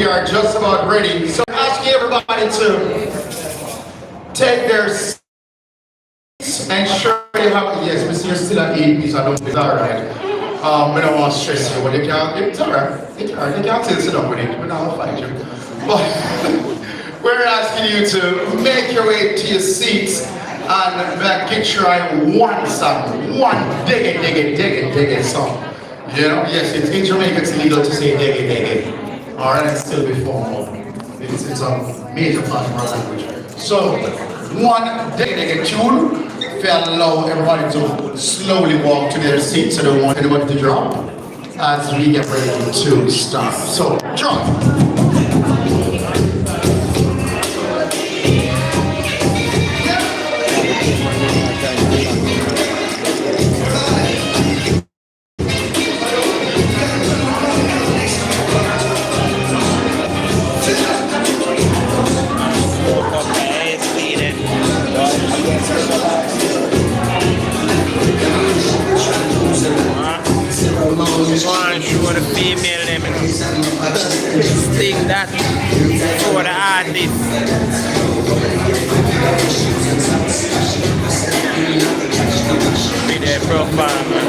we are just about ready. So I'm asking everybody to take their seats and sure you have, yes, Mr. You're still at 8 pieces, I don't think it's alright. I don't want to stress you, but you can't, it's alright. It's alright, you can't still sit down with it, we're not going to fight you. But we're asking you to make your way to your seats and get try one song, one dig it song. You know, yes, it's in Jamaica, it's illegal to say dig it. Alright, it's still be formal. It's a major part of our language. So, one dig it tune. If you allow everybody to slowly walk to their seats, so they don't want anybody to drop as we get ready to start. So, drop. One show the female them sing that for the artist. Be their performer.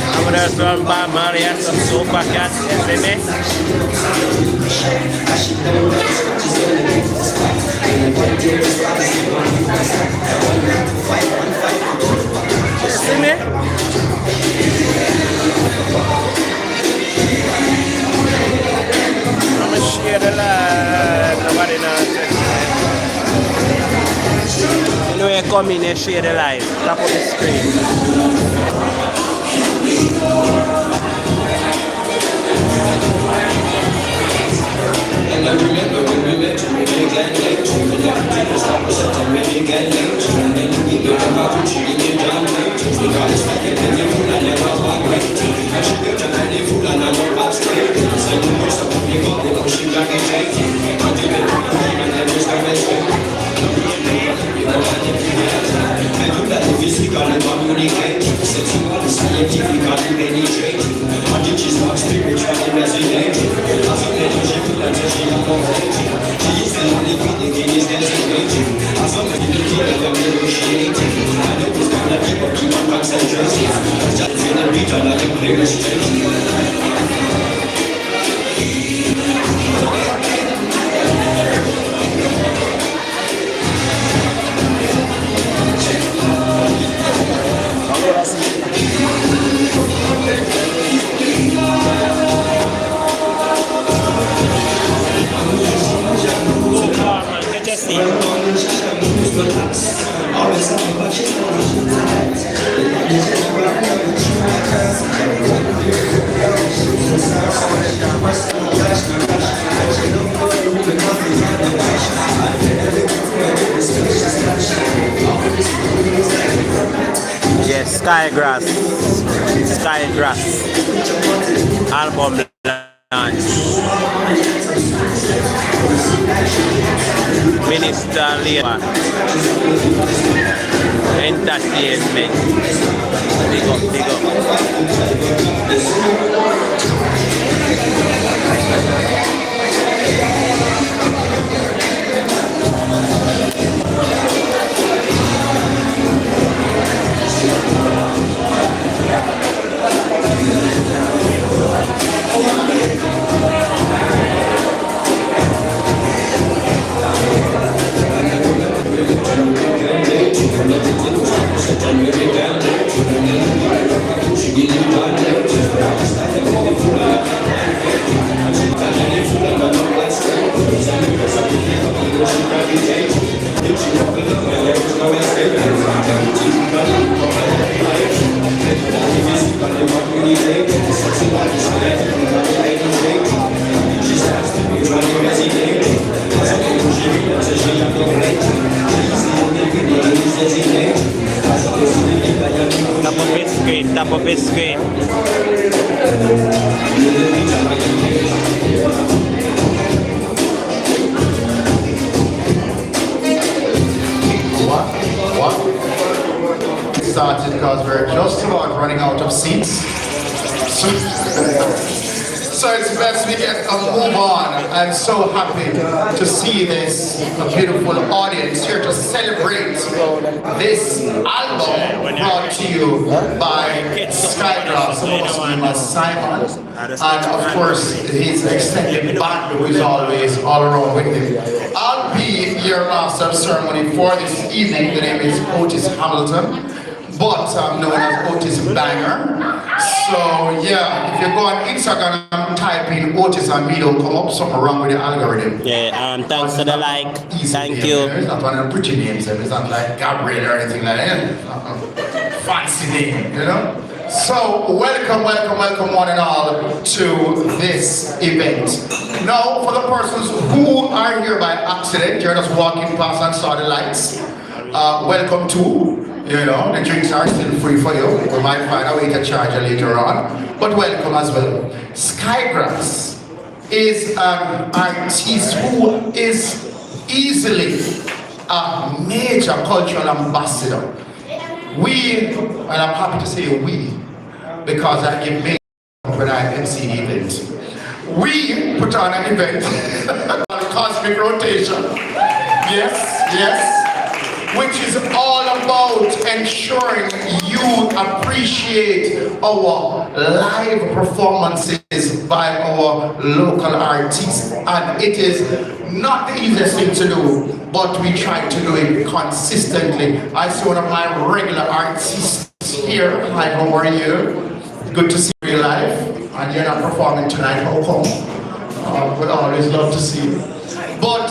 I'm gonna run by Maria some super cat, see me? See me? I'm gonna share the live, nobody knows. You know you come in and share the live, tap on the screen. And I remember when we met, you made me glad late. You made me stop us at the many glad late. And then you get about to cheat me down late. We got this back in the moon, I never walk right. I should get to my fool and I know I'm straight. So you know something you got, they don't shoot like a jake. I'm doing it and I just got my straight. I do that physical and communicate. Sexual, scientific, and penetrate. My ditches are spiritual and resonating. As a little feel and touching and comforting. She is the only thing the king is designating. As long as you feel like I'm negotiating. I know it's gonna keep on concentrating. Just feel and read like a player straight. Yes, Skygrass album launch. Minister Leon Entertainment. Big up. Top of his screen. started because we're just about running out of seats. So it's best we get a move on. I'm so happy to see this beautiful audience here to celebrate this album brought to you by Skygrass, Simon, and of course his extended band who is always all around with him. I'll be your master of ceremony for this evening. The name is Otis Hamilton, but I'm known as Otis Banger. So yeah, if you go on Instagram and type in Otis and me, don't come up, something wrong with the algorithm. Yeah, thanks for the like. Thank you. It's not one of the pretty names, it's not like Gabriel or anything like that. Fancy name, you know? So welcome one and all to this event. Now for the persons who are here by accident, you're just walking past and saw the lights, welcome to. You know, the drinks are still free for you. We might find a way to charge you later on, but welcome as well. Skygrass is an artist who is easily a major cultural ambassador. We, and I'm happy to say we, because I give me when I MC event. We put on an event called Cosmic Rotation. Yes. Which is all about ensuring you appreciate our live performances by our local artists. And it is not the easiest thing to do, but we try to do it consistently. I see one of my regular artists here. Hi, how are you? Good to see you live. And you're not performing tonight, how come? We'd always love to see you. But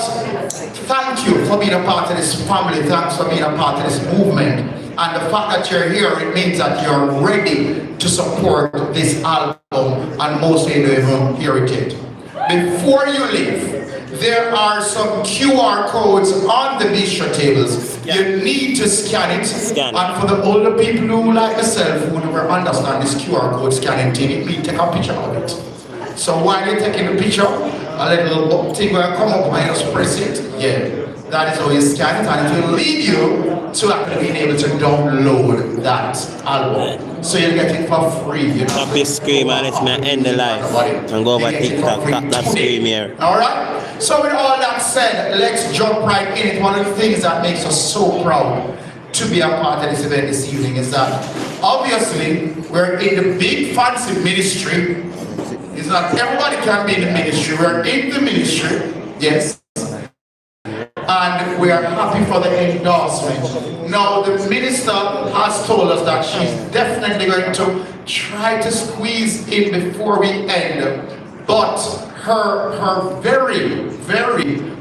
thank you for being a part of this family. Thanks for being a part of this movement. And the fact that you're here, it means that you're ready to support this album, and mostly you don't even hear it yet. Before you leave, there are some QR codes on the bistro tables. You need to scan it. And for the older people who like myself who never understand this QR code scanning thing, it means take a picture of it. So while you're taking the picture, a little thing will come up and you just press it. Yeah, that is how you scan it, and it will lead you to actually being able to download that album. So you get it for free. You know? Tap this scream and it's my end the life. And go over TikTok, tap that scream here. Alright? So with all that said, let's jump right in it. One of the things that makes us so proud to be a part of this event this evening is that obviously we're in the big fancy ministry. It's not everybody can be in the ministry. We're in the ministry, yes. And we are happy for the endorsement. Now the minister has told us that she's definitely going to try to squeeze in before we end. But her very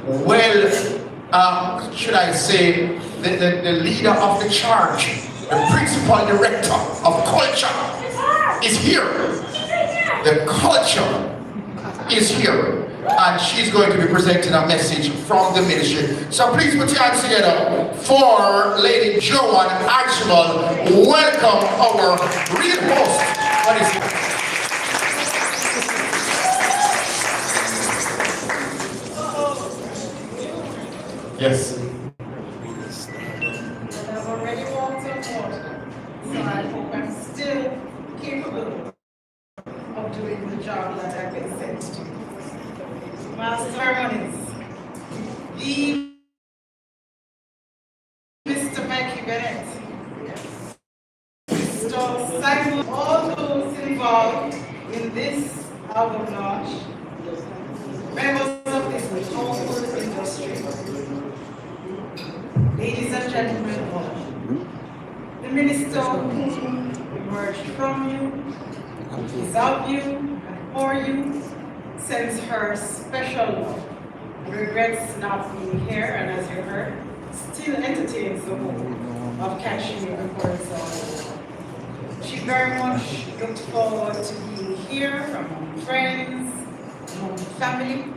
well, should I say, the leader of the church, the principal director of culture is here. The culture is here, and she's going to be presenting a message from the ministry. So please put your hands together for Lady Joanne Archibald. Welcome our real host. What is it? Yes. I've already walked on water, so I hope I'm still capable of doing the job that I've been sent to do. Master ceremonies, the Mr. Mikey Bennett, Mr. Simon, all those involved in this album launch, members of this powerful industry, ladies and gentlemen, the minister who emerged from you, is of you, and for you, sends her special love. Regrets not being here, and as you heard, still entertains the hope of catching you before it's all over. She very much looked forward to being here among friends, among family,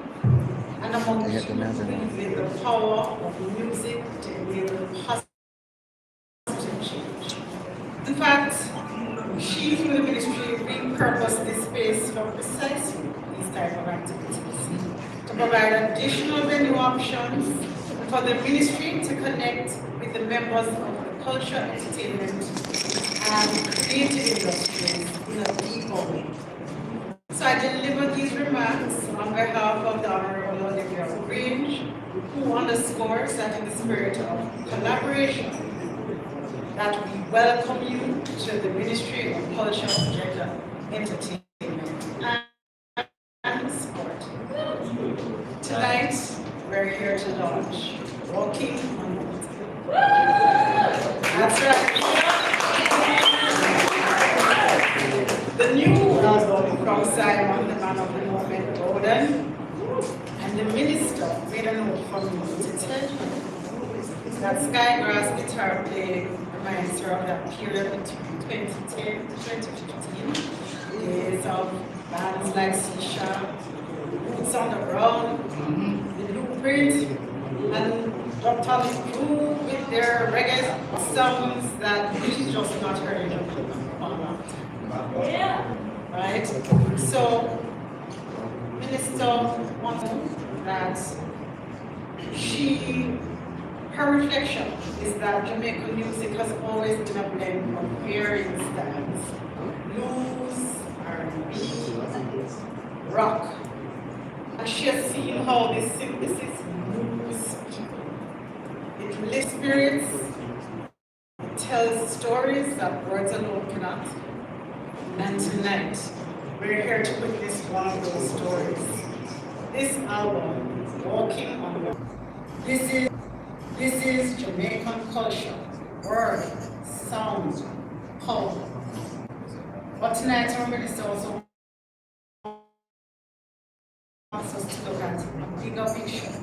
and among people who believe in the power of music to enable positive change. In fact, she, through the ministry, repurposed this space for precisely these type of activities, to provide additional venue options for the ministry to connect with the members of the culture, entertainment, spirit of collaboration that we welcome you to the Ministry of Culture, Gender, Entertainment, and Sport. Tonight, we're here to launch Walking on Water. That's right. The new album from Simon, the man of the moment, Gordon, and the minister made a note for me to tell you that Skygrass guitar playing reminds her of that period between 2010 to 2015, days of bands like C-Sharp, Boots on the Ground, The Blueprint, and Dr. Crew with their reggae songs that we just not heard of. Yeah. Right? So, Minister wants that her reflection is that Jamaican music has always been a blend of varying styles: blues, R&B, rock. And she has seen how this synthesis moves people. It lifts spirits, it tells stories that words alone cannot. And tonight, we're here to witness one of those stories. This album, Walking on Water. This is Jamaican culture, word, sound, power. But tonight, our minister also wants us to look at a bigger picture.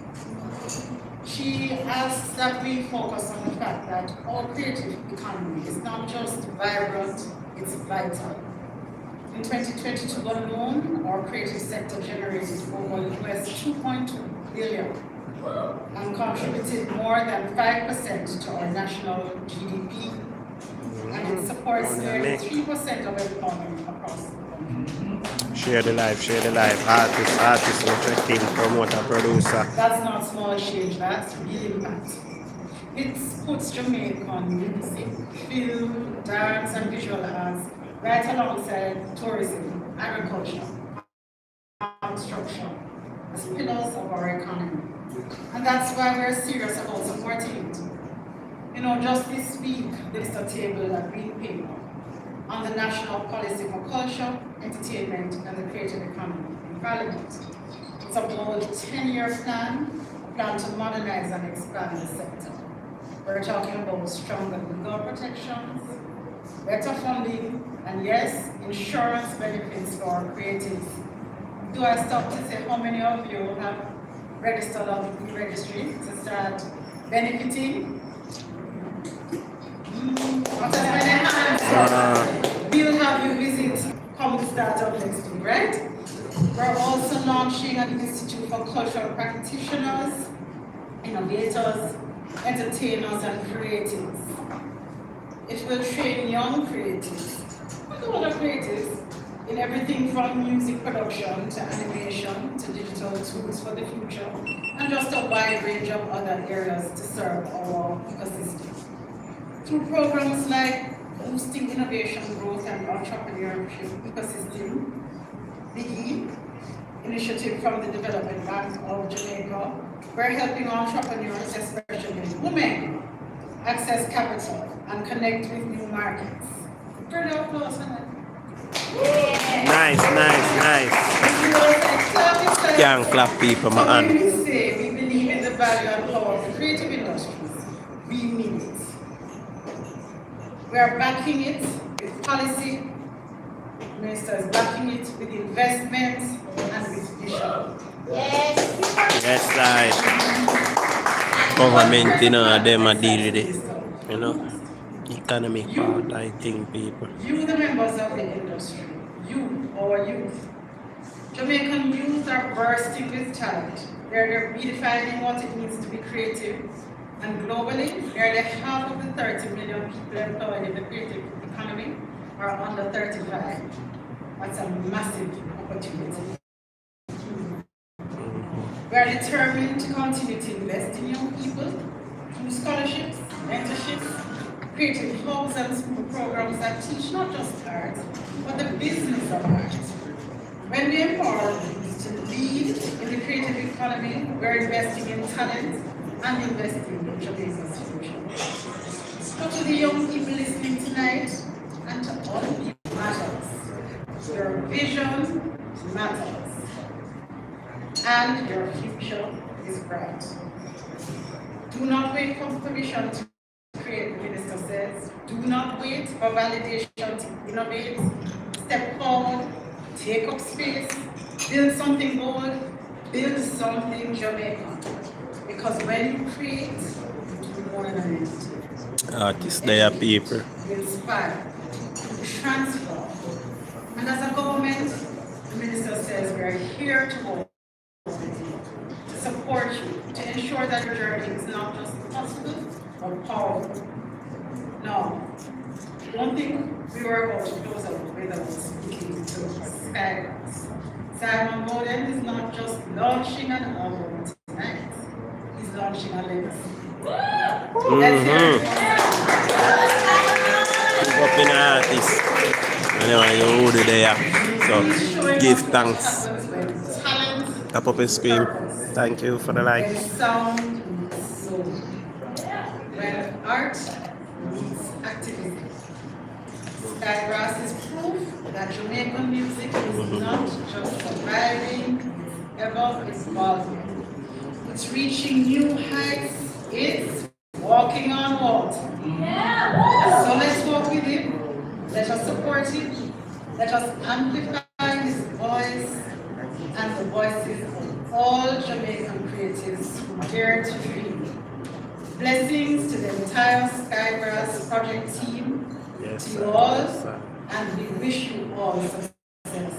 She asks that we focus on the fact that our creative economy is not just vibrant, it's vital. In 2022 alone, our creative sector generated over $2.2 billion and contributed more than 5% to our national GDP. And it supports nearly 3% of employment across the country. Share the life. Artist, what you think, promoter, producer. That's not small change, that's real impact. It puts Jamaican music, film, dance, and visual arts right alongside tourism, agriculture, construction as pillars of our economy. And that's why we're serious about supporting it. You know, just this week, there's a table at Green Paper on the National Policy for Culture, Entertainment, and the Creative Economy in Parliament. It's a bold 10-year plan, a plan to modernize and expand the sector. We're talking about stronger legal protections, better funding, and yes, insurance benefits for our creatives. Do I stop to say how many of you have registered on the registry to start benefiting? We'll have you visit, come to start up next week, right? We're also launching an Institute for Cultural Practitioners, Innovators, Entertainers, and Creatives. It will train young creatives, older creatives, in everything from music production to animation to digital tools for the future, and just a wide range of other areas to serve our ecosystem. Through programs like Boosting Innovation, Growth, and Entrepreneurship Ecosystem, the initiative from the Development Bank of Jamaica, we're helping entrepreneurs, especially women, access capital and connect with new markets. Turn it applause for that. Nice. Can't clap people, my hand. When we say we believe in the value and power of the creative industries, we mean it. We are backing it with policy, the minister is backing it with investments and with vision. Yes, right. Government, you know, them a deal with it. You know, economic part, I think, people. You, the members of the industry, you, our youth. Jamaican youth are bursting with talent. They're redefining what it means to be creative. And globally, nearly half of the 30 million people employed in the creative economy are under 35. That's a massive opportunity. We are determined to continue to invest in young people through scholarships, mentorships, creative hubs and school programs that teach not just art, but the business of art. When we empower youth to lead in the creative economy, we're investing in talent and investing in Jamaica's future. So to the young people listening tonight, and to all people matters, your vision matters, and your future is bright. Do not wait for permission to create, the minister says. Do not wait for validation to innovate. Step forward, take up space, build something bold, build something Jamaican. Because when you create, you do more than an entity. Artists, they are people. You inspire, you transform. And as a government, the minister says we are here to hold with you, to support you, to ensure that your journey is not just possible, but powerful. No, don't think we were about to close out without speaking to Skygrass. Simon Bowden is not just launching an album tonight, he's launching a legacy. Let's hear it. Keep up in artists. Anyway, you would there. So give thanks. Talent, Tap up and scream. Thank you for the when like. sound meets soul, when art meets activism. Skygrass is proof that Jamaican music is not just surviving, it's ever evolving. It's reaching new heights, it's walking on water. So let's walk with him, let us support him, let us amplify his voice and the voices of all Jamaican creatives who dare to dream. Blessings to the entire Skygrass project team, Yes, to sir. you all, Yes, sir. and we wish you all success.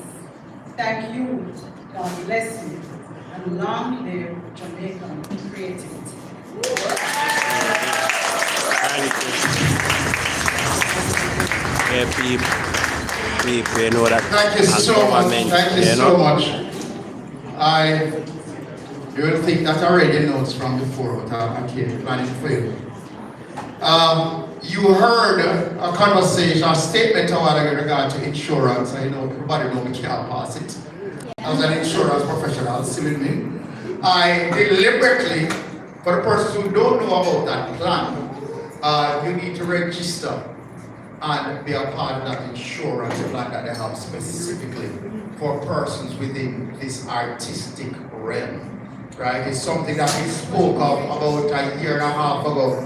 Thank you, God bless you, and long live Jamaican creativity. Thank you. Yeah, people, you know that. Thank you as so much. government, Thank you so know? much. You will think that I already knows from before, but I came planning for you. You heard a conversation, a statement a while ago in regard to insurance. I know everybody know we can't pass it. As an insurance professional, still me. I deliberately, for the persons who don't know about that plan, you need to register and be a part of that insurance plan that they have specifically for persons within this artistic realm. Right? It's something that we spoke of about a year and a half ago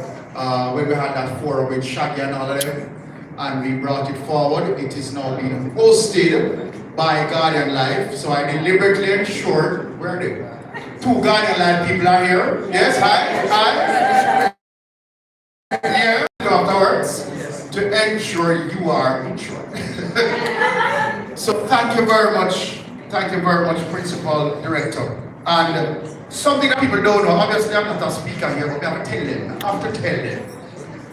when we had that forum with Shaggy and all of them, and we brought it forward. It is now being hosted by Guardian Life. So I deliberately ensured, where are they? 2 Guardian Life people are here. Yes, hi. Here afterwards to ensure you are insured. So thank you very much, Principal Director. And something that people don't know, obviously I'm not a speaker here, but I have to tell them.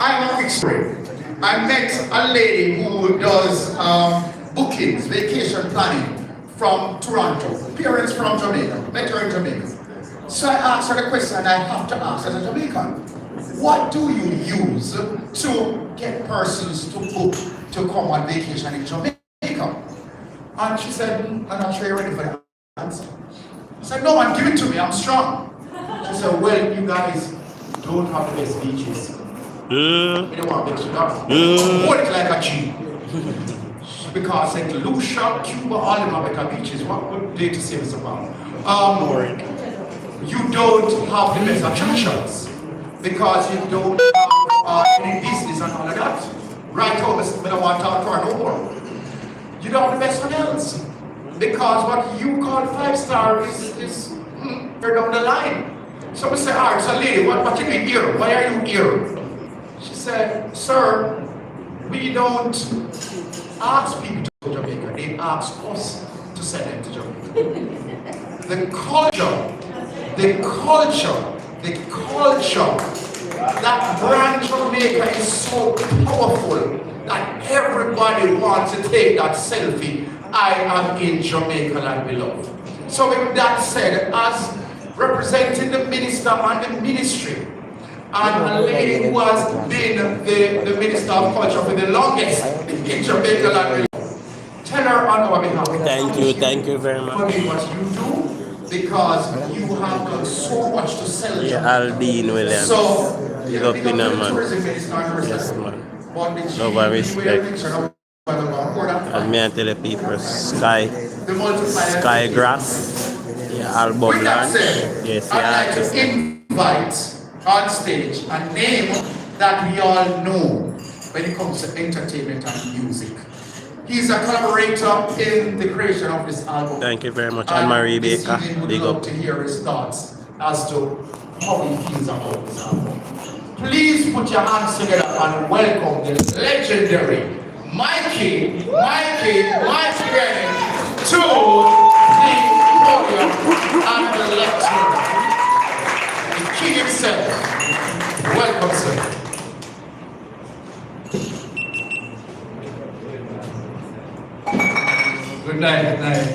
I have a quick story. I met a lady who does bookings, vacation planning from Toronto, parents from Jamaica, met her in Jamaica. So I asked her the question I have to ask as a Jamaican. What do you use to get persons to book to come on vacation in Jamaica? And she said, I'm not sure you're ready for the answer. I said, no man, give it to me, I'm strong. She said, well, you guys don't have the best beaches. We don't want big cigar. Hold it like a G. Because St. Lucia, Cuba, all of them have better beaches. What would they to say this about? You don't have the best attractions. Because you don't have any business and all of that. Right over, but I want to talk to her no more. You don't have the best hotels. Because what you call 5-star is you're down the line. So we say, all right, so lady, what you doing here? Why are you here? She said, sir, we don't ask people to go to Jamaica. They ask us to send them to Jamaica. The culture, that brand Jamaica is so powerful that everybody wants to take that selfie. I am in Jamaica and beloved. So with that said, as representing the minister and the ministry, and a lady who has been the Minister of Culture for the longest in Jamaica and beloved, tell her on our behalf. Thank you very much. For doing what you do, because you have done so much to celebrate. Yeah, Aldine Williams. So, Big up in a man. tourism minister and Yes, research. man. But the Love and chief respect. reaction of And me and tell the people, Sky the multiplier. Sky Grass, yeah, album With that launch. said, Yes, I'd yeah, like artist. to invite on stage a name that we all know when it comes to entertainment and music. He's a collaborator in the creation of this album. Thank you very much. And Anne-Marie this Baker, evening we'd big love up. to hear his thoughts as to how he feels about this album. Please put your hands together and welcome the legendary Mikey Benning to the podium and the lecture. The king himself. Welcome, sir. Good night, good night.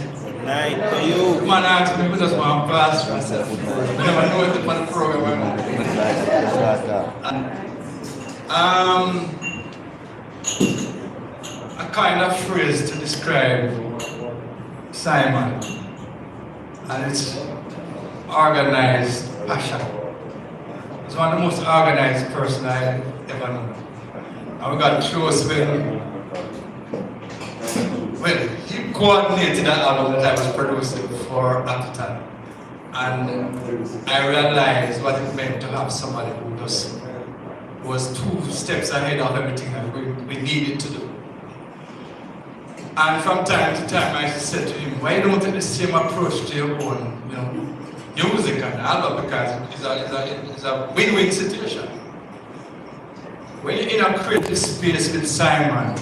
Night to you. Man asked me, just want to pass myself. I never know it on the program. A kind of phrase to describe Simon, and it's organized passion. He's one of the most organized person I ever known. And we got close when he coordinated that album that I was producing for Appetite. And I realized what it meant to have somebody who just was 2 steps ahead of everything that we needed to do. And from time to time I said to him, why don't you take the same approach to your own music and album, because it's a win-win situation. When you're in a creative space with Simon,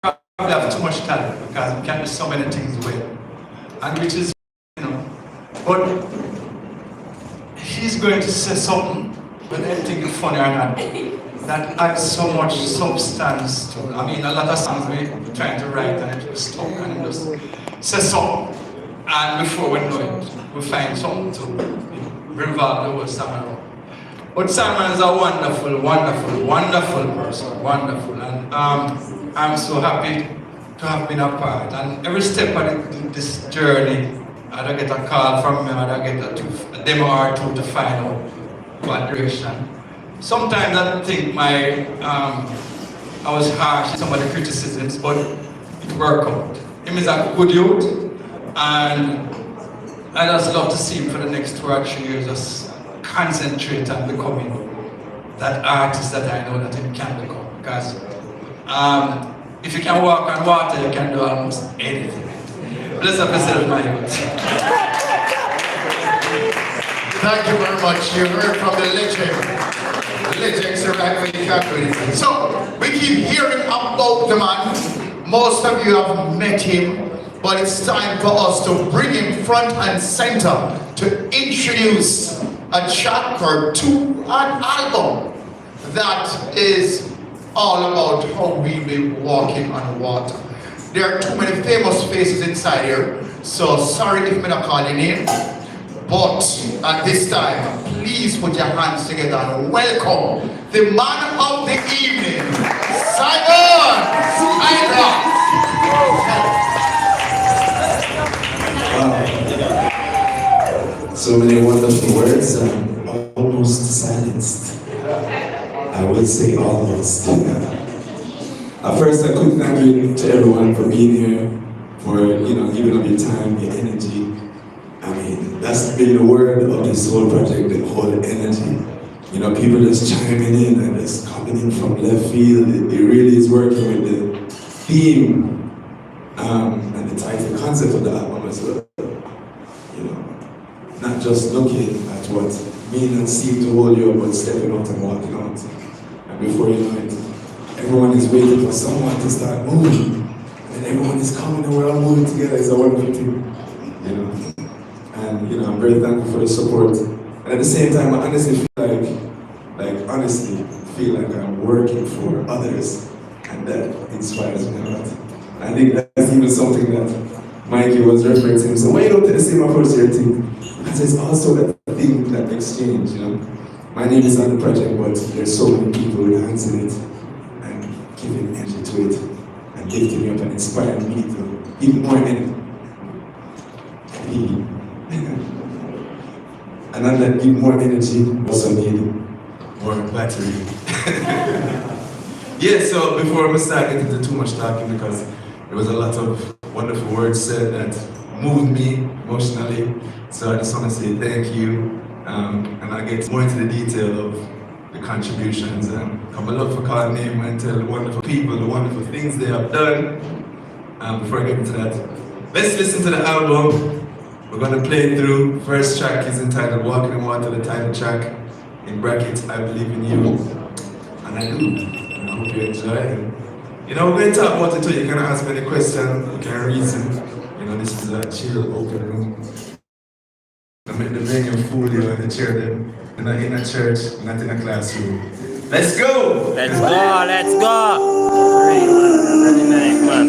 we have too much talent because we can do so many things well. And which is, but he's going to say something, whether anything is funny or not, that adds so much substance to it. I mean, a lot of songs we're trying to write and it was stuck and it just says something. And before we know it, we find something to revolve the whole song around. But Simon is a wonderful, wonderful, wonderful person, wonderful. And I'm so happy to have been a part. And every step of this journey, I get a call from him, I get a demo or two to find out what direction. Sometimes I think I was harsh in some of the criticisms, but it worked out. Him is a good youth, and I just love to see him for the next 2 or 3 years just concentrate on becoming that artist that I know that he can become. Because if you can walk on water, you can do almost anything. Bless up yourself, my youth. Thank you very much. You heard from the legend. The legend, sir, right where you can't do anything. So, we keep hearing about the man. Most of you have met him, but it's time for us to bring him front and center to introduce a track or two, an album that is all about how we be walking on water. There are too many famous faces inside here, so sorry if I'm not calling name. But at this time, please put your hands together and welcome the man of the evening, Simon Skyrock. So many wonderful words, almost silenced. I would say almost. First, I could thank you to everyone for being here, for giving up your time, your energy. I mean, that's been the word of this whole project, the whole energy. People just chiming in and just coming in from left field. It really is working with the theme and the title concept of the album as well. Not just looking at what mean and seem to hold you up, but stepping out and walking out. And before you know it, everyone is waiting for someone to start moving. And everyone is coming and we're all moving together. It's a wonderful thing. And I'm very thankful for the support. And at the same time, I honestly feel like I'm working for others. And that inspires me a lot. I think that's even something that Mikey was referencing. So why don't take the same approach to your team? Because it's also that thing, that exchange, My name is on the project, but there's so many people enhancing it and giving energy to it and lifting me up and inspiring me to even more energy. and then that give more energy, also need more battery. Yeah, so before I start getting into too much talking, because there was a lot of wonderful words said that moved me emotionally. So I just want to say thank you. And I get more into the detail of the contributions and I love for calling name and tell the wonderful people the wonderful things they have done. Before I get into that, let's listen to the album. We're going to play it through. First track is entitled Walking in Water, the title track. In brackets, I Believe in You. And I do. And I hope you enjoy it. You know, we're going to talk about it too. You can ask me any question, you can reason. You know, this is a chill, open room. I make the bring and fool you and the chair them. You're not in a church, not in a classroom. Let's go! Let's go, let's go! Very nice, man.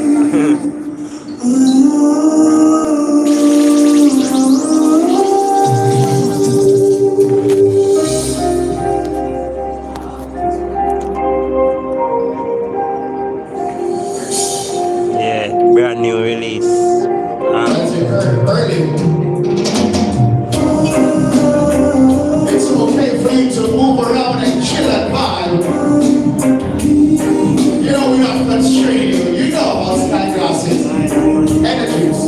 Yeah, brand new release. It's okay for you to move around and chill and vibe. You know, we're not constraining you. You know how Sky Glass is. Energies.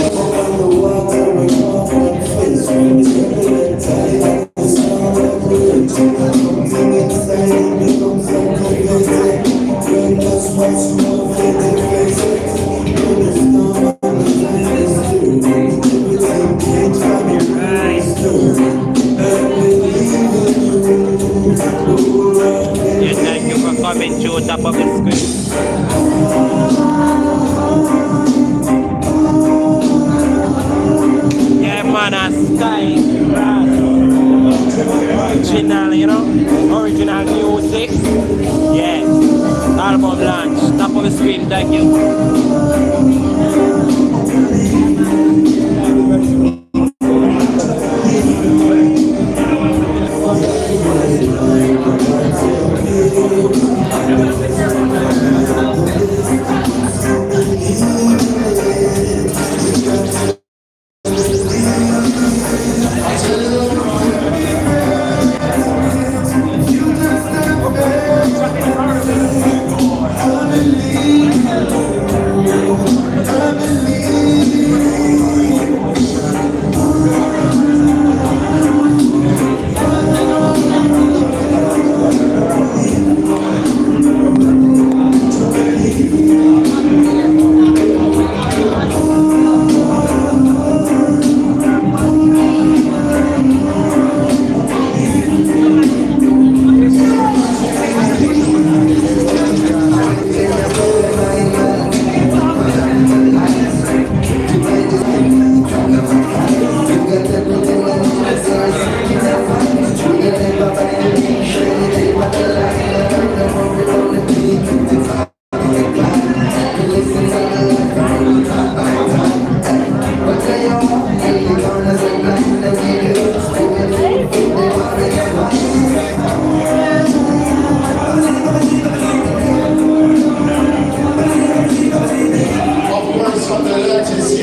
Yeah, thank you for coming to top of the screen. Yeah, man, a Sky original, you know, original music. Yeah, album launch, top of the screen. Thank you.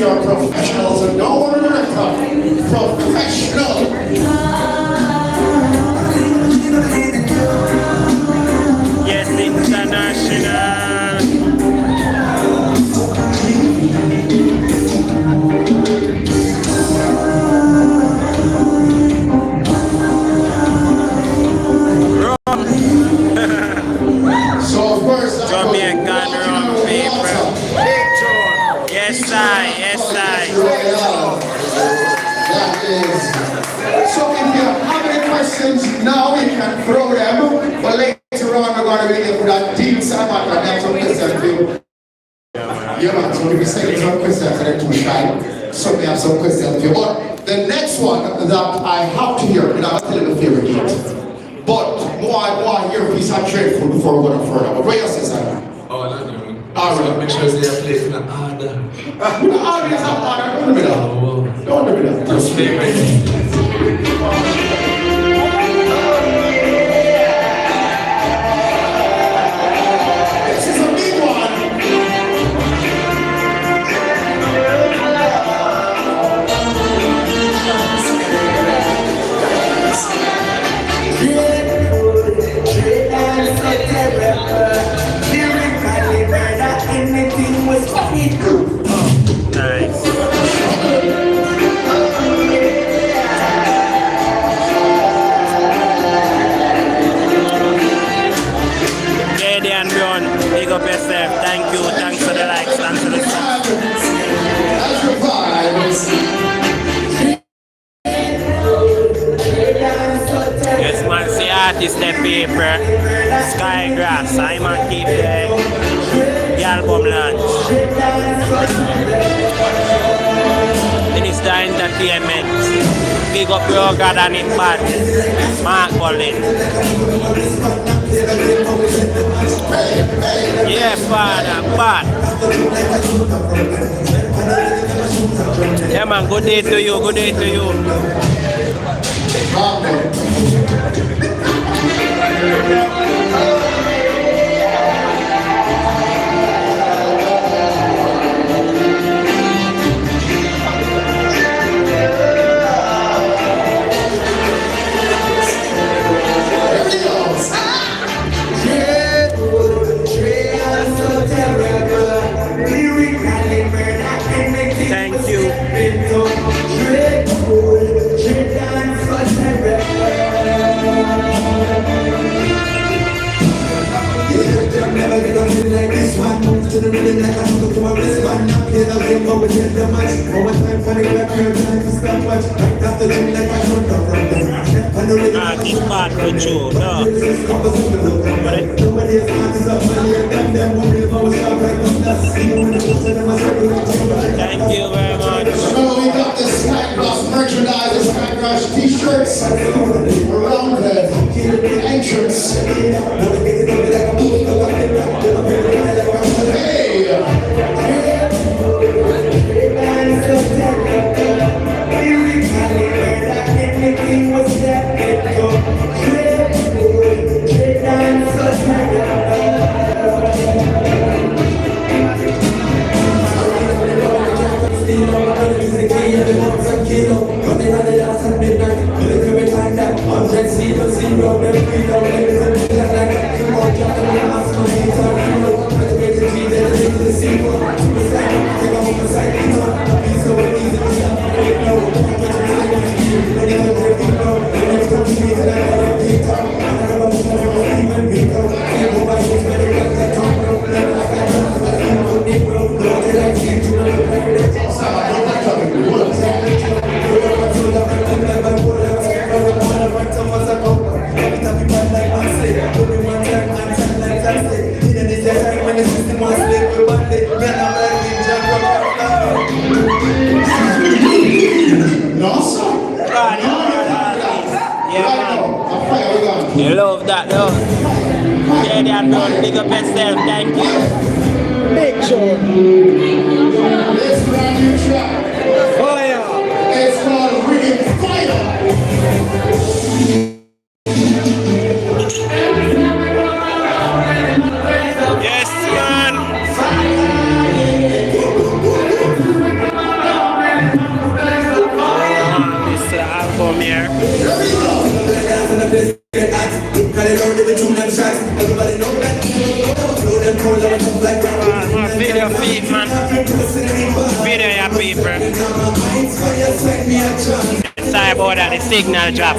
Professionals and no one professional. Yes, international. So of course, Jamaican rum people. Yes, I. That is. So if you have any questions now, you can throw them. But later on, we're going to be able to deal some of that. That's some questions for you. Yeah, man. So if you say some questions, and then too shy. So we have some questions for you. But the next one that I have to hear, and I'm telling the favorite yet. But more hear a piece of dreadful before we go further. But what else is that? Oh, no, no. All right. Make sure they are playing in the order. The audience have order. Don't do that. Don't do that. Just favorite. This is a big one. Thank you. Thanks for the likes. Thanks for the subs. As your vibes. Yes, man. See artist the paper. Skygrass. I'm gonna keep the album launch. Minister Entertainment. Big up your God and it bad. Mark Bolin. Yeah, father, bad. Yeah, man, good day to you, good day to you. Thank you. This part for you, no. Thank you very much. So we got the Skygrass merchandise, the Skygrass t-shirts around the entrance. You love that, love. Yeah, they are done. Big up yourself. Thank you. Make sure. This brand new track. Fire. It's called Ringing Fire. Yes, man. This album here. Video feet, man. Video your people. Sorry about that, the signal drop.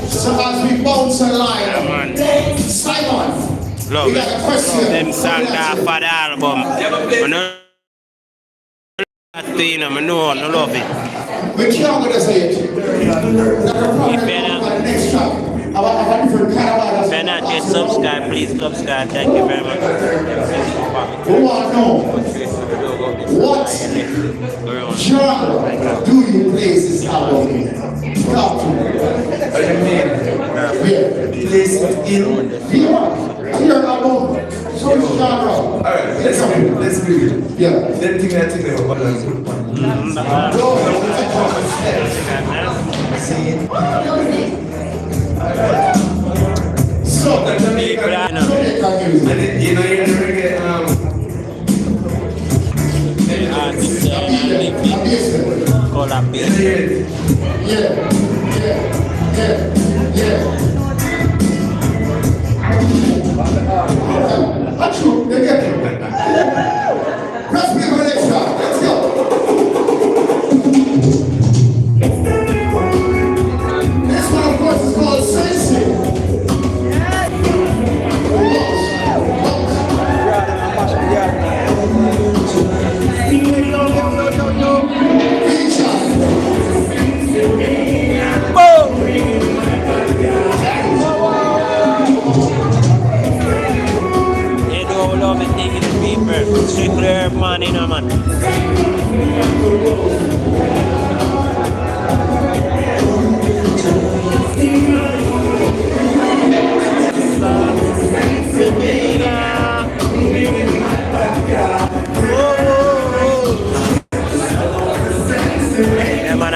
So as we bounce a line, Simon, Love we got a it. question. Them songs are for the album. I know I love it. We can't go to say it. Next track. If you're not yet subscribe, please subscribe. Thank you very much. We want to know what genre do you place this album in? Talk to me. Yeah. Place it in. Your album. So which genre? Alright, let's read it. Yeah. Then think I think about that good one. So That's Jamaican. Jamaican music. And you know you're gonna get artist there and live it. Color beat. Achoo, they get it. Let's give an extra. Let's go. This one, of course, is called Sensei. They do all love and taking the people. Strictly herb man, you know, man. Yeah, man,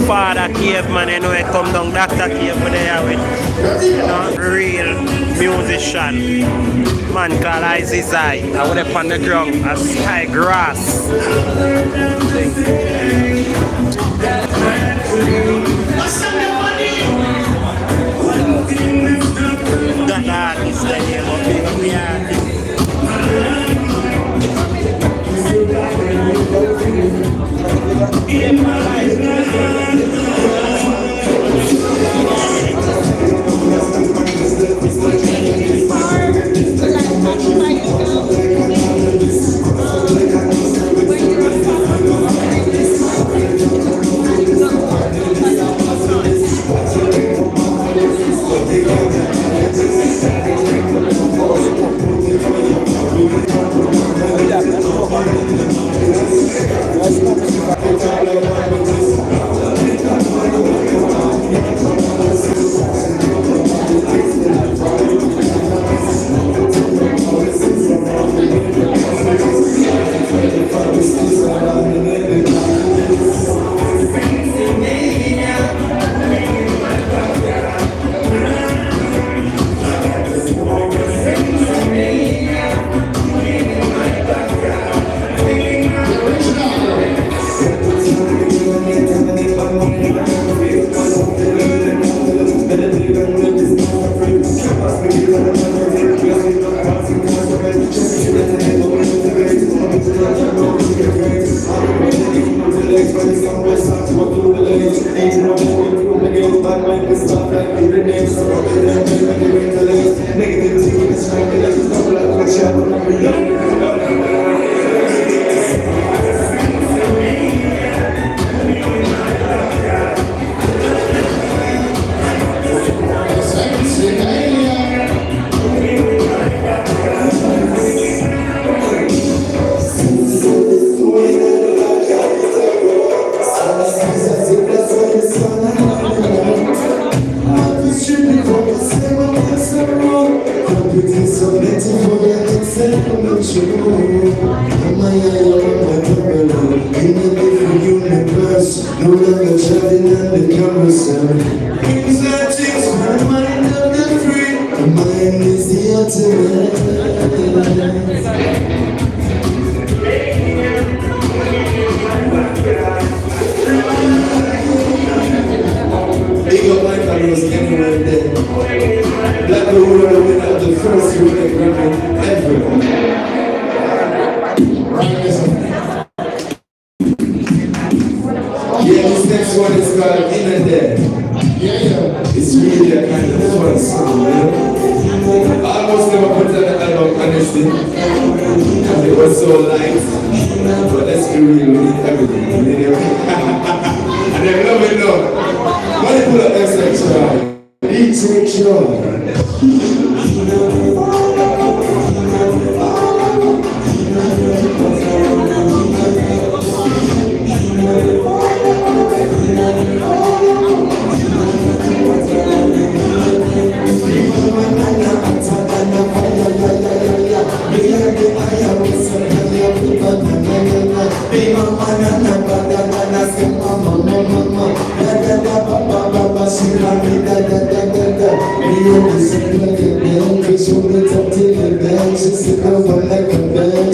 Father Cave, man, you know, it come down Dr. Cave for there with, you know, real musician. Man called Isaiah. I would have on the ground, a sky grass. That artist, the name of the artist.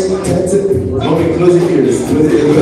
Okay, close your ears. Close your ears.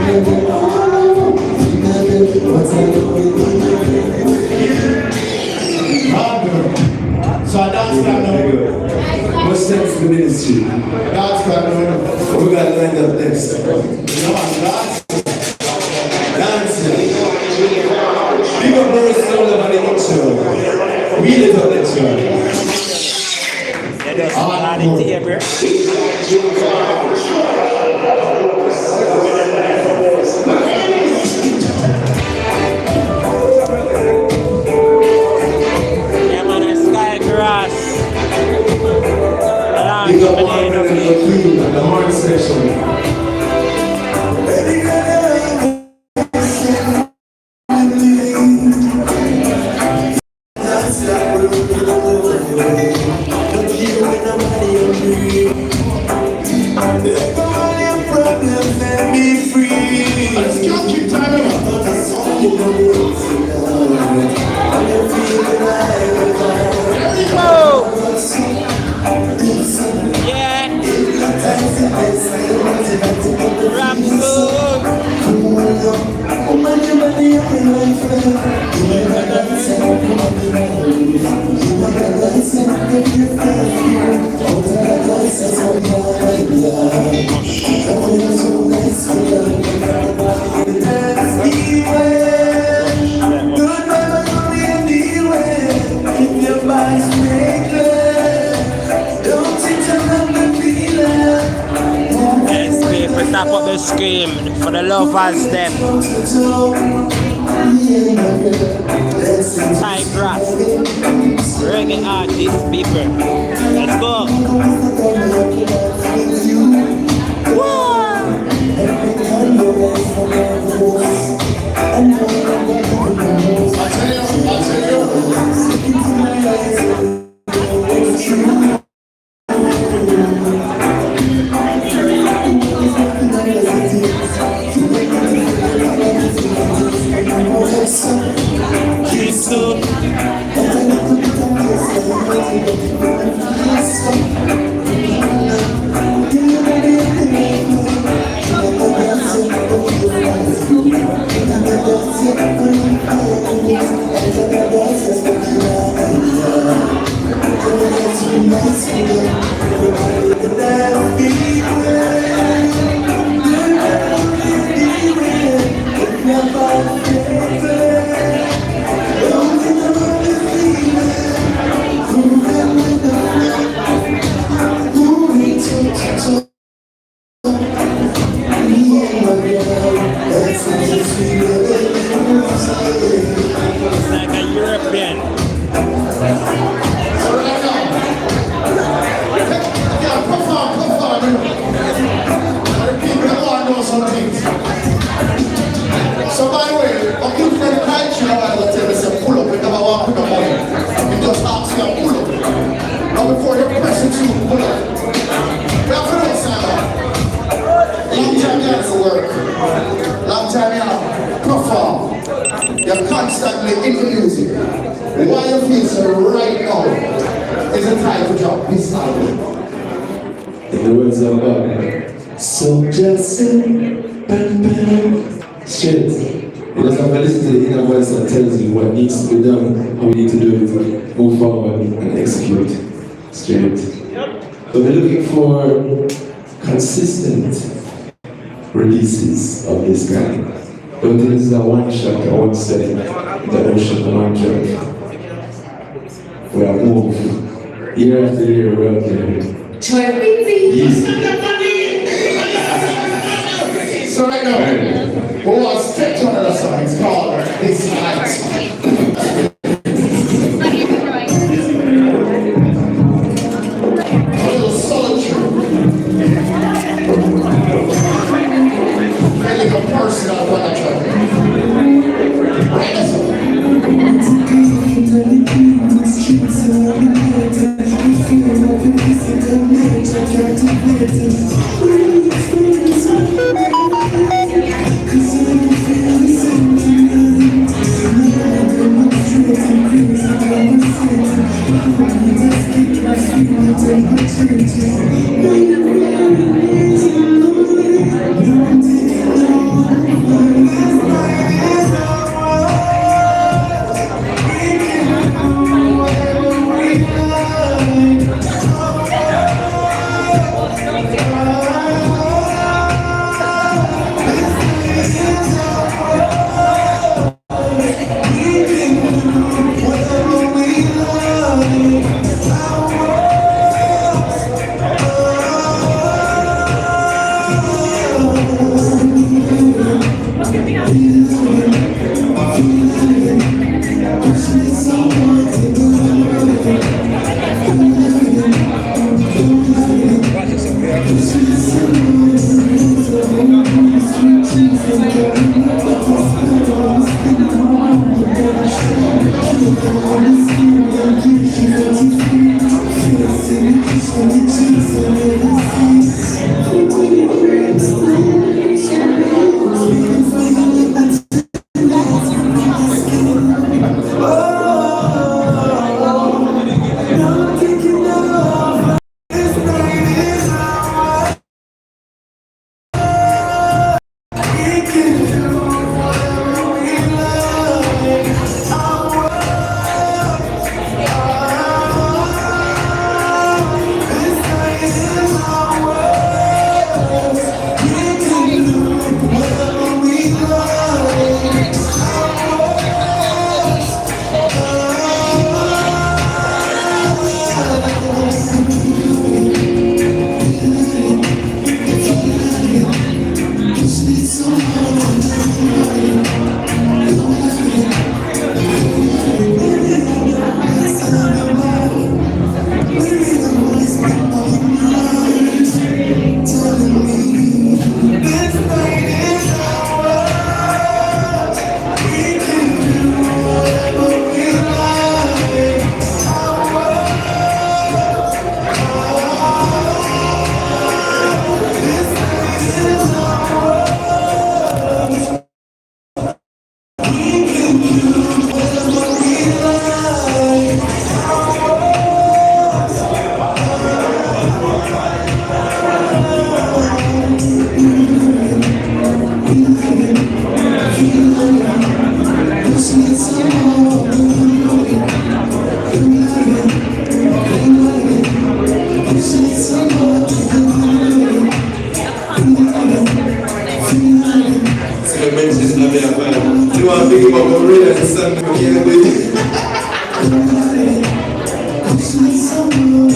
So I dance club now. What stands for the ministry? Dance club now. What we got lined up next? Come on, dance. Dancing. Big up Maurice Sullivan on the intro. We lit up the intro. You just got it here, bro. Yeah, man, it's Sky Grass. Big up Marvin and the Queen and the horn session. Let's just keep time up. Yeah. Rap soon. Yes, people, tap up the scream for the lovers them. Sky Grass. Reggae artists, people. Let's go. It's like a European. Yeah, perform. The people that want to know some things. So by the way, a good friend of mine, I will tell us to pull up. We never want to put up money. He just asks you to pull up. Now before you press it through, pull up. We have to know something. Long time you have to work. Long time you have to perform. You're constantly in the music. Why you feel so right now is the time to drop this album. In the words of God, so just sit back, straight. You just have to listen to the inner voice that tells you what needs to be done, how we need to do it, move forward and execute straight. So we're looking for consistent releases of this kind. Don't think this is a one shot or one setting, the ocean and one track. We are moving year after year, we're out there. So right now, we want to step to another song. It's called This Night. A little solitude. Feeling a personal connection. Right, that's all. Thank you.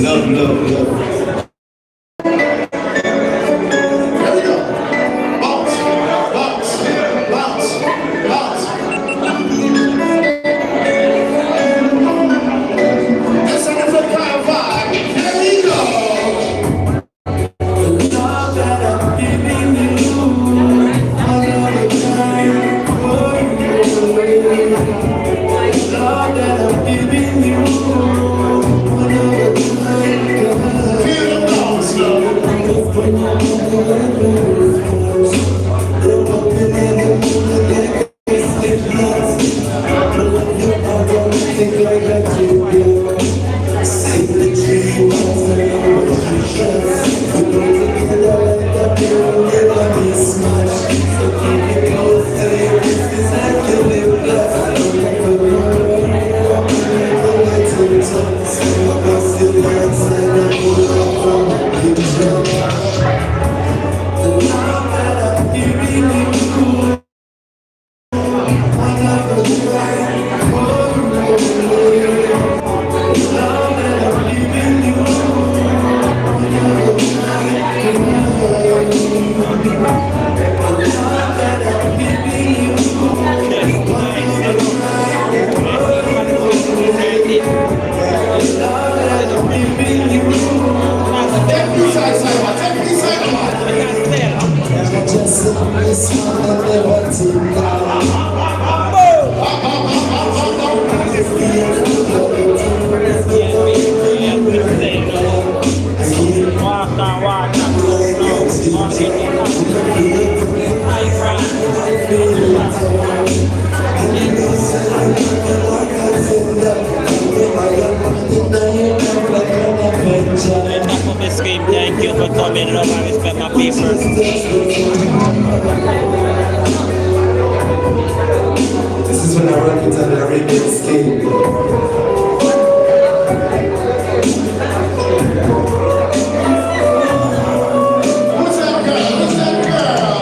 Love, love, love. Here we go. Bounce, bounce, bounce, bounce. That's on the flip kind of vibe. Here we go. Feel the bounce, love. Take me side, side, take me side, Thank you for coming, love and respect my people. This is when I rock it on the Arabian scale. Who's that girl? Who's that girl?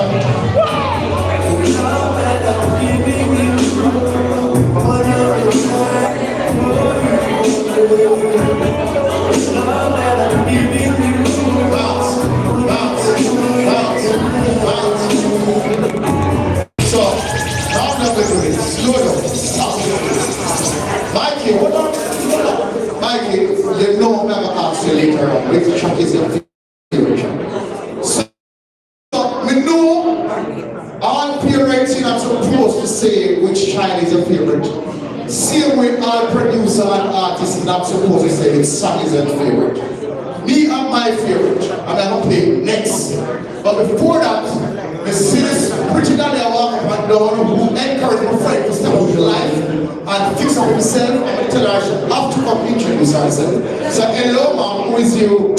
parents, you're not supposed to say which child is your favorite. Same way all producer and artists are not supposed to say which song is their favorite. Me and my favorite, and I'm going to play next. But before that, the see this pretty girl I walk up and down who encouraged my friend to step up in life and fix up himself. I'm going to tell her she have to come introduce herself. So hello mom, who is you?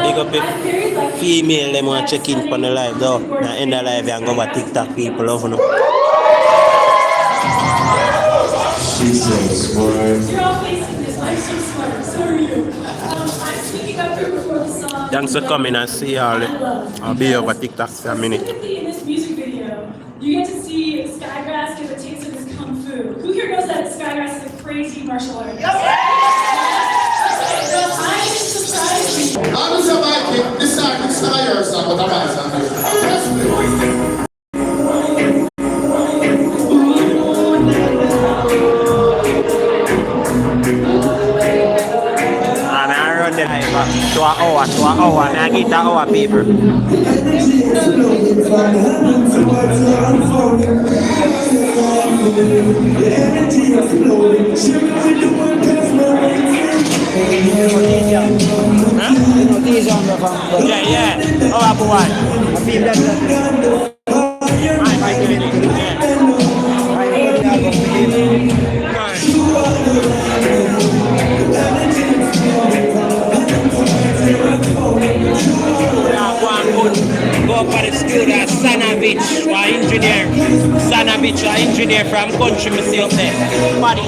Big up if female them want to check in on the live though. Now end the live and go over TikTok people over no. She's so smart. You're all facing this. I'm so smart. So are you. I'm speaking up here before the song. Thanks for coming and see all. I'll be over TikTok for a minute. Specifically in this music video, you get to see Skygrass give a taste of his kung fu. Who here knows that Skygrass is a crazy martial artist? I'm surprised. I'm surviving. This song is not your song, but I'm song. To an hour, and I get an hour paper. Yeah. Hour boy. Go for the school at Sanovich, an engineer from country, me see up there. Body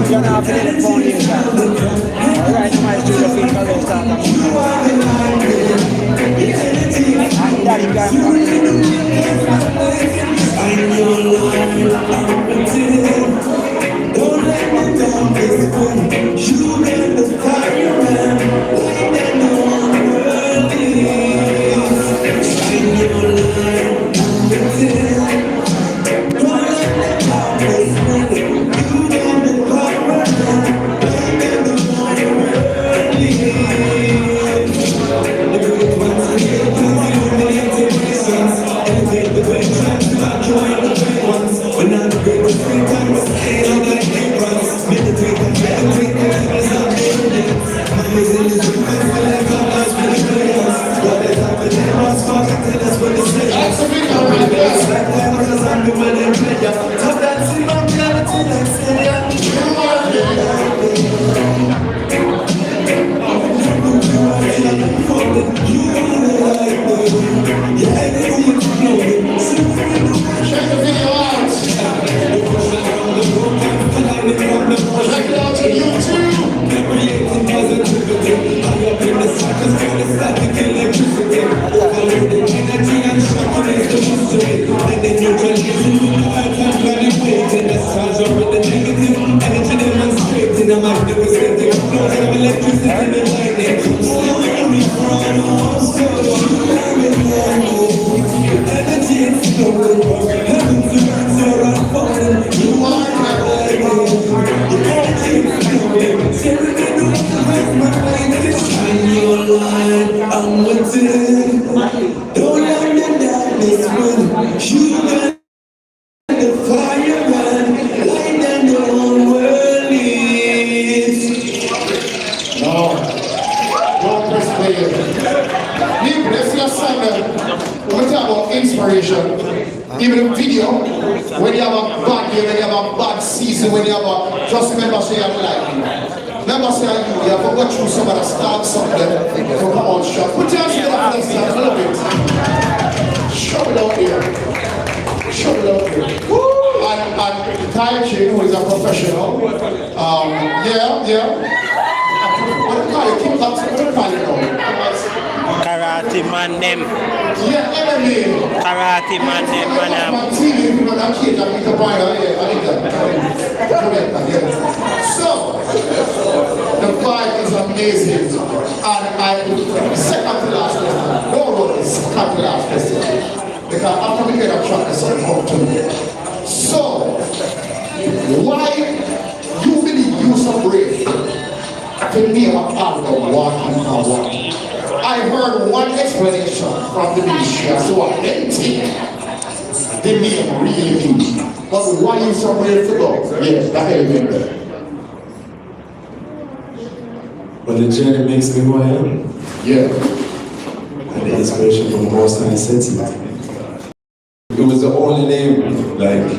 You're not feeling the phone here, alright, I might do the thing for this time. And daddy guy, don't let me down this one. You get the fire and light and the world is. Shine your light on the hill. Don't let me down this one. You get the fire and light and the world is. The great ones here, elevate the great tracks, not join the great ones. When I'm the greatest free time, I'm like great runs. Meditate and meditate, it's not evidence. My vision is the best, I like how much for the players. What is happening, what's fucking tell us what to say. That's a video right there. Like that, what is happening when they play ya. Top dancing, my reality, like say ya. Check the video out. Check it out on YouTube. I'm waiting. Don't let me down this one. You got the fire and light and the whole world is. No. Don't press play. People, let's see a song that when we talk about inspiration. Even a video, when you have a bad day, when you have a bad season, when you have a, just remember say I'm like. Remember say you have to go through some of the start something to come on shot. Put your hands together for this time, a little bit. Show it out here. Show it out here. Woo! And Tai Chi, who is a professional. Yeah. What do you call it? Kickboxing? What do you call it now? Karate man them. Yeah, enemy. Karate man them, man. My team, people that kid that Peter Bryan, I need that. So, the vibe is amazing. And I, second to last question, no, second to last question. Because after we get a track, there's something come to me. So, why you believe you so brave to name a album Walking for Walking? I heard one explanation from the ministry as to what they think the name really means. But why you so brave to go? Yes, that's everything. But the journey makes me who I am. Yeah. And the inspiration from the Most High sets it. It was the only name, like,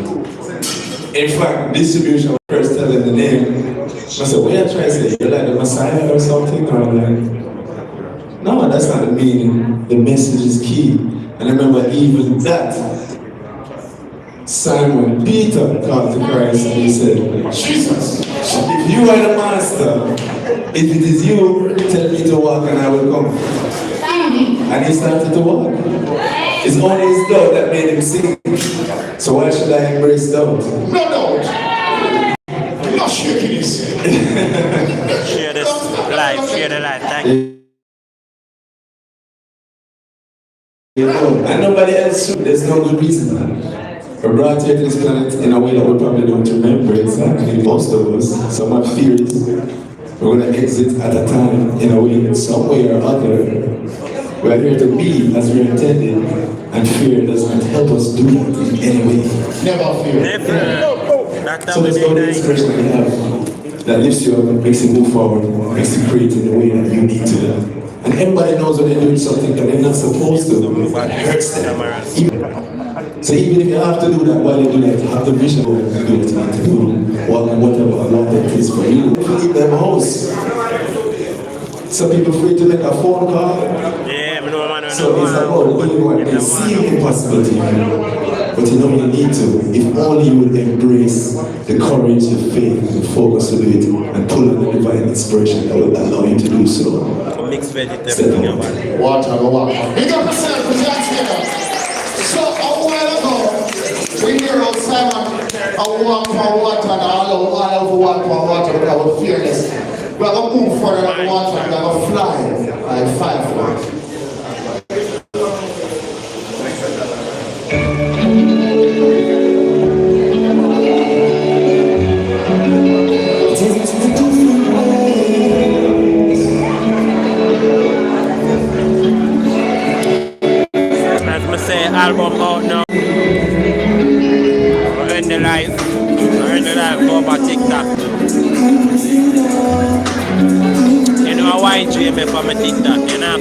in fact, distribution first telling the name. I said, what are you trying to say? You're like the Messiah or something? Or like, no, that's not the meaning. The message is key. And I remember even that, Simon Peter called to Christ and he said, Jesus, if you are the master, if it is you, tell me to walk and I will come. And he started to walk. It's only his doubt that made him sing. So why should I embrace doubt? No. I'm not shaking this. Share this life, share the life. Thank you. And nobody else should. There's no good reason. We're brought here to this planet in a way that we probably don't remember exactly, most of us. Some have theories. We're going to exit at a time in a way, some way or other. We are here to be as we're intended, and fear does not help us do that in any way. Never fear. Never. So there's no inspiration that you have that lifts you up, makes you move forward, makes you create in the way that you need to. And everybody knows when they're doing something that they're not supposed to, it hurts them. So even if you have to do that, while you do that, have the vision to do what you want to do, whatever Allah that is for you. Leave them house. Some people free to make a phone call. Yeah, no man. So it's about doing what they seem impossible to you. But you know you need to. If only you would embrace the courage, the faith, the focus to do it, and pull on the divine inspiration that will allow you to do so. Mixed vegetable. Water. Big up yourself, put your hands together. So a while ago, we hear of Simon, I walk for water and all over water because we're fearless. We're going to move further than the water, we're going to fly like fireflies. Album out now. We're in the live. Go about TikTok. You know I YG me for my TikTok. You know,